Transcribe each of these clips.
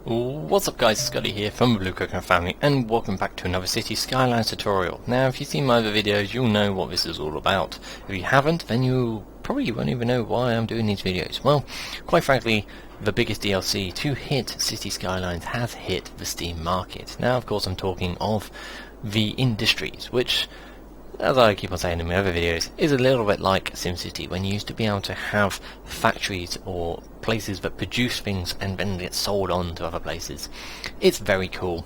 What's up guys, Scotty here from the Blue Coconut family and welcome back to another City Skylines tutorial. Now if you've seen my other videos you'll know what this is all about. If you haven't then you probably won't even know why I'm doing these videos. Well, quite frankly, the biggest DLC to hit City Skylines has hit the Steam market. Now of course I'm talking of the industries, which, as I keep on saying in my other videos, is a little bit like Simcity, when you used to be able to have factories or places that produce things and then get sold on to other places. It's very cool.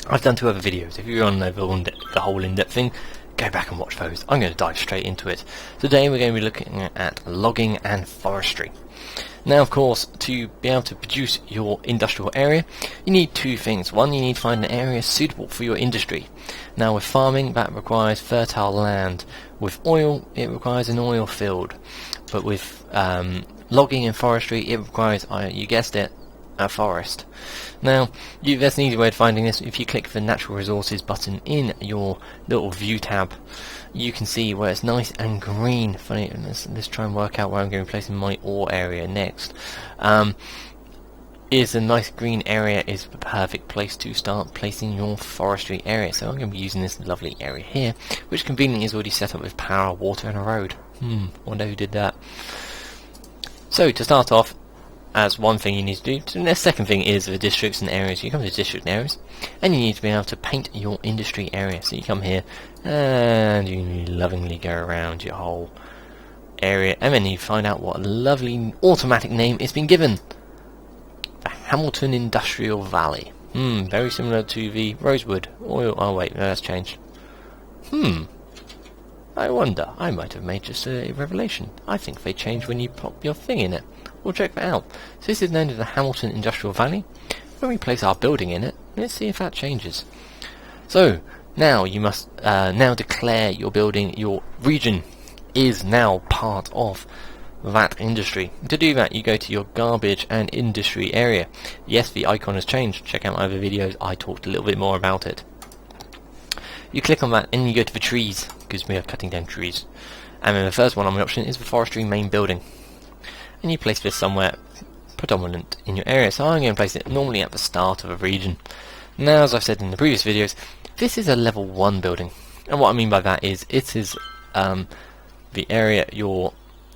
I've done 2 other videos. If you want to know the whole in-depth thing, go back and watch those. I'm going to dive straight into it. Today we're going to be looking at logging and forestry. Now of course, to be able to produce your industrial area, you need 2 things. One, you need to find an area suitable for your industry. Now with farming, that requires fertile land. With oil, it requires an oil field. But with logging and forestry, it requires, you guessed it, a forest. Now, there's an easy way of finding this. If you click the natural resources button in your little view tab, you can see where it's nice and green. Funny, let's try and work out where I'm going to be placing my ore area next. Is a nice green area is the perfect place to start placing your forestry area. So I'm going to be using this lovely area here, which conveniently is already set up with power, water and a road. Wonder who did that. So to start off, as one thing you need to do, the second thing is the districts and areas. You come to district and areas, and you need to be able to paint your industry area. So you come here, and you lovingly go around your whole area, and then you find out what a lovely automatic name it's been given. The Hamilton Industrial Valley. Very similar to the Rosewood Oil. Oh wait, no, that's changed. I wonder, I might have made just a revelation. I think they change when you pop your thing in it. We'll check that out. So this is known as the Hamilton Industrial Valley. When we place our building in it, let's see if that changes. So, now you must now declare your building, your region is now part of that industry. To do that, you go to your garbage and industry area. Yes, the icon has changed. Check out my other videos, I talked a little bit more about it. You click on that and you go to the trees, because we are cutting down trees. And then the first one on the option is the forestry main building. And you place this somewhere predominant in your area. So I'm going to place it normally at the start of a region. Now, as I've said in the previous videos, this is a level 1 building. And what I mean by that is, it is the area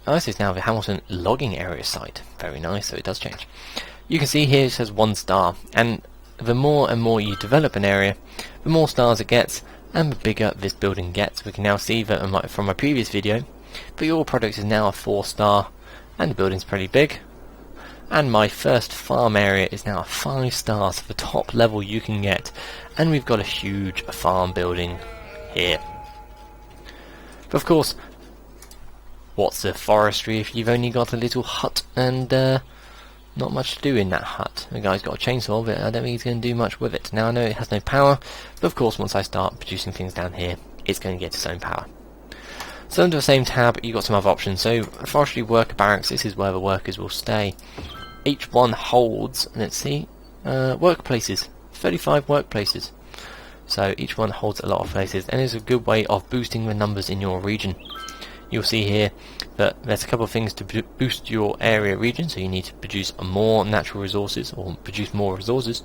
this is now the Hamilton logging area site. Very nice, so it does change. You can see here it says 1 star. And the more and more you develop an area, the more stars it gets, and the bigger this building gets. We can now see that from my previous video, but your product is now a 4 star. And the building's pretty big, and my first farm area is now a 5 stars, so the top level you can get, and we've got a huge farm building here. But of course, what's the forestry if you've only got a little hut and not much to do in that hut? The guy's got a chainsaw, but I don't think he's going to do much with it. Now I know it has no power, but of course once I start producing things down here, it's going to get its own power. So under the same tab, you've got some other options. So forestry worker barracks, this is where the workers will stay. Each one holds, let's see, workplaces, 35 workplaces. So each one holds a lot of places, and is a good way of boosting the numbers in your region. You'll see here that there's a couple of things to boost your area region, so you need to produce more natural resources, or produce more resources.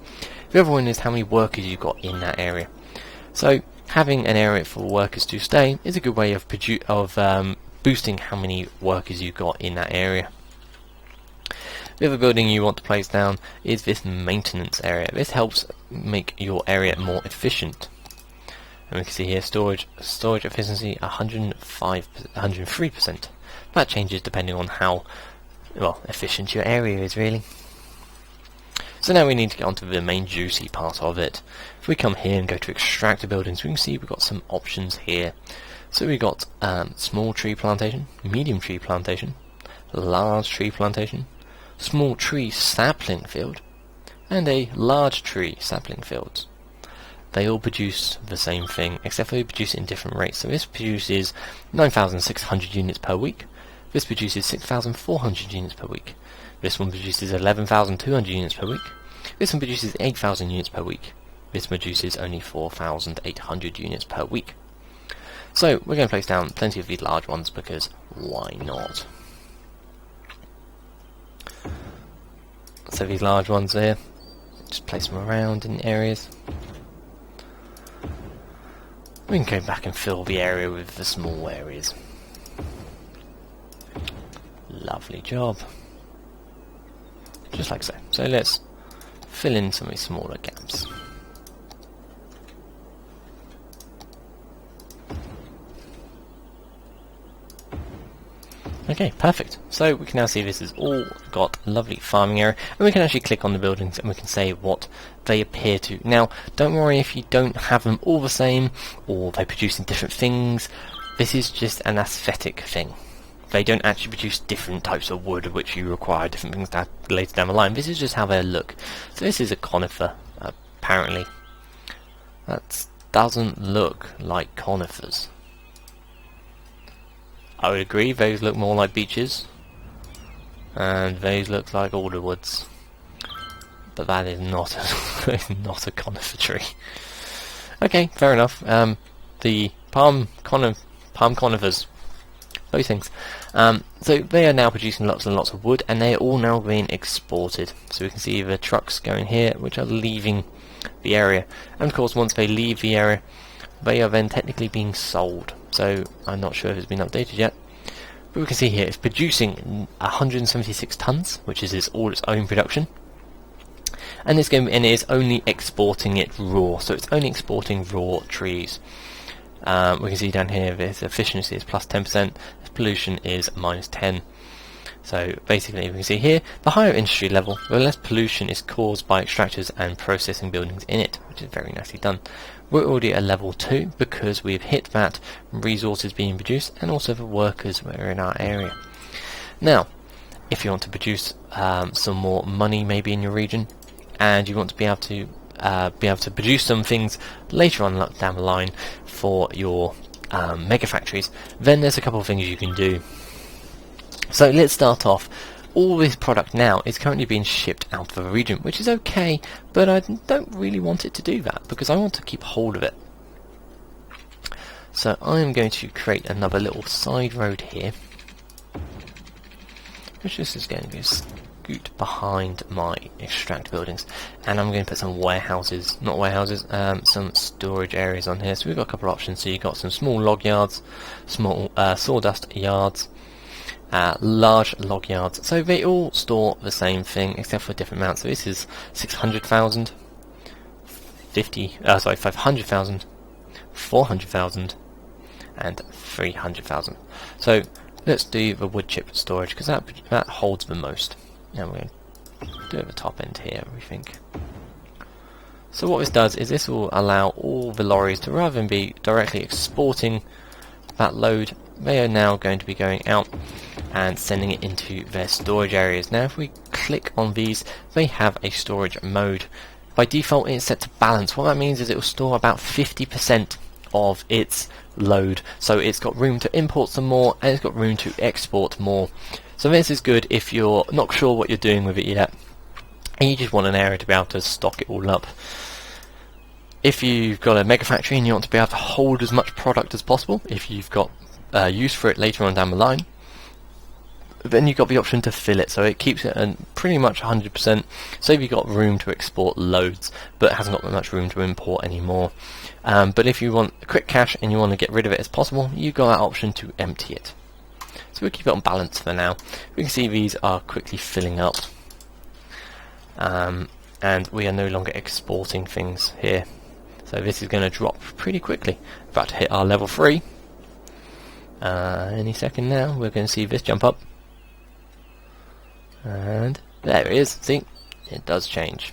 The other one is how many workers you've got in that area. So having an area for workers to stay is a good way of boosting how many workers you've got in that area. The other building you want to place down is this maintenance area. This helps make your area more efficient. And we can see here storage efficiency 103%. That changes depending on how efficient your area is really. So now we need to get onto the main juicy part of it. If we come here and go to extractor buildings, we can see we've got some options here. So we've got small tree plantation, medium tree plantation, large tree plantation, small tree sapling field, and a large tree sapling field. They all produce the same thing, except for they produce it in different rates. So this produces 9,600 units per week. This produces 6,400 units per week. This one produces 11,200 units per week. This one produces 8,000 units per week. This produces only 4,800 units per week. So we're going to place down plenty of these large ones because why not? So these large ones here, Just place them around in areas. We can go back and fill the area with the small areas. Lovely job. Just like so. So let's fill in some of these smaller gaps. Okay, perfect. So we can now see this has all got a lovely farming area, and we can actually click on the buildings and we can say what they appear to. Now, don't worry if you don't have them all the same, or they produce in different things. This is just an aesthetic thing. They don't actually produce different types of wood, which you require different things to later down the line. This is just how they look. So this is a conifer, apparently. That doesn't look like conifers. I would agree, those look more like beeches, and those look like alder woods, but that is not not a conifer tree. Okay, fair enough. The palm conifers, those things. So they are now producing lots and lots of wood, and they are all now being exported. So we can see the trucks going here, which are leaving the area, and of course once they leave the area, they are then technically being sold. So I'm not sure if it's been updated yet, but we can see here it's producing 176 tons, which is all its own production, and it is only exporting it raw. So it's only exporting raw trees. We can see down here this efficiency is plus 10%, pollution is minus 10. So basically we can see here the higher industry level, the less pollution is caused by extractors and processing buildings in it, which is very nicely done. We're already at level 2 because we've hit that resources being produced and also the workers that are in our area. Now, if you want to produce some more money maybe in your region, and you want to be able to produce some things later on down the line for your mega factories, then there's a couple of things you can do. So let's start off. All this product now is currently being shipped out of the region, which is okay, but I don't really want it to do that because I want to keep hold of it. So I'm going to create another little side road here, which is going to scoot behind my extract buildings, and I'm going to put some some storage areas on here. So we've got a couple of options. So you've got some small log yards, small sawdust yards, large log yards. So they all store the same thing except for different amounts. So this is 600,000, 500,000, 400,000, and 300,000. So let's do the wood chip storage because that holds the most. And we're going to do it at the top end here, we think. So what this does is this will allow all the lorries to, rather than be directly exporting that load, they are now going to be going out and sending it into their storage areas. Now if we click on these, they have a storage mode. By default it's set to balance. What that means is it will store about 50% of its load, so it's got room to import some more and it's got room to export more. So this is good if you're not sure what you're doing with it yet and you just want an area to be able to stock it all up. If you've got a mega factory and you want to be able to hold as much product as possible, if you've got use for it later on down the line, then you've got the option to fill it, so it keeps it at pretty much 100%. So if you've got room to export loads but hasn't got that much room to import anymore, but if you want quick cash and you want to get rid of it as possible, you've got that option to empty it. So we'll keep it on balance for now. We can see these are quickly filling up, and we are no longer exporting things here. So this is going to drop pretty quickly. About to hit our level 3. Any second now, we're going to see this jump up. And there it is. See, it does change.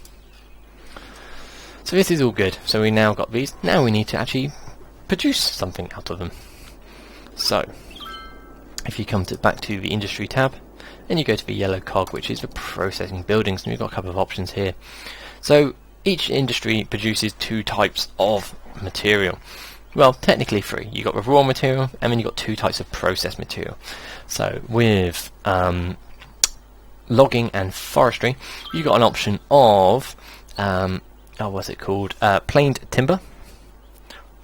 So this is all good. So we now got these. Now we need to actually produce something out of them. So if you come back to the industry tab, and you go to the yellow cog, which is the processing buildings, and we've got a couple of options here. So each industry produces 2 types of material. Well, technically 3. You've got the raw material, and then you've got 2 types of processed material. So with logging and forestry, you've got an option of what's it called? Planed timber,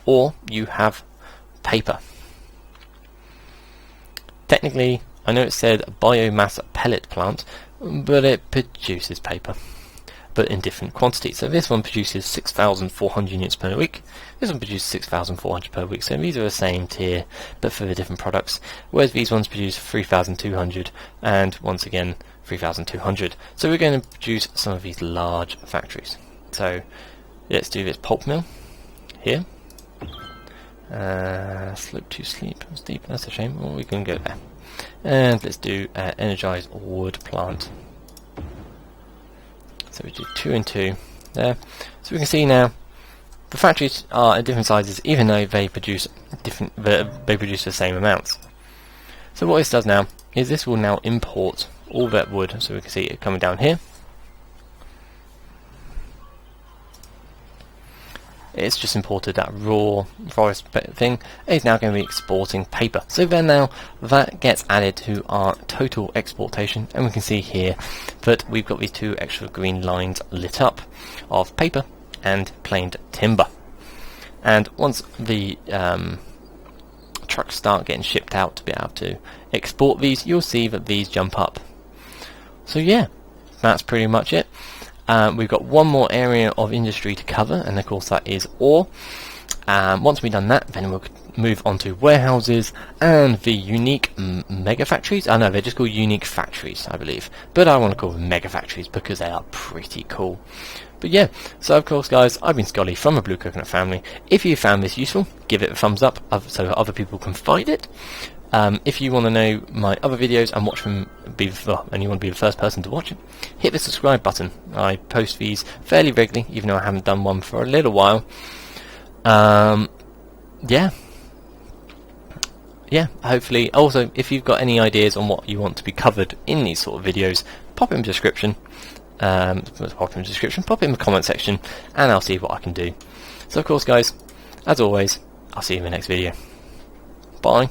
or you have paper. Technically, I know it said biomass pellet plant, but it produces paper. but in different quantities. So this one produces 6,400 units per week, this one produces 6,400 per week, so these are the same tier but for the different products, whereas these ones produce 3,200 and once again 3,200. So we're going to produce some of these large factories. So let's do this pulp mill here. Slope to sleep, that's deep, that's a shame. Well, we can go there. And let's do energized wood plant. So we do 2 and 2 there. So we can see now the factories are at different sizes, even though they produce the same amounts. So what this does now is this will now import all that wood. So we can see it coming down here. It's just imported that raw forest thing. It's now going to be exporting paper. So then now that gets added to our total exportation, and we can see here that we've got these 2 extra green lines lit up of paper and planed timber. And once the trucks start getting shipped out to be able to export these, you'll see that these jump up. So yeah, that's pretty much it. We've got one more area of industry to cover, and of course that is ore. Once we've done that, then we'll move on to warehouses and the unique mega factories. I know they're just called unique factories, I believe, but I want to call them mega factories because they are pretty cool. But yeah, so of course guys, I've been Scully from the Blue Coconut family. If you found this useful, give it a thumbs up so that other people can find it. If you want to know my other videos and watch them, and you want to be the first person to watch it, hit the subscribe button. I post these fairly regularly, even though I haven't done one for a little while. Yeah, hopefully. Also, if you've got any ideas on what you want to be covered in these sort of videos, pop it in the description. Pop it in the comment section, and I'll see what I can do. So of course guys, as always, I'll see you in the next video. Bye.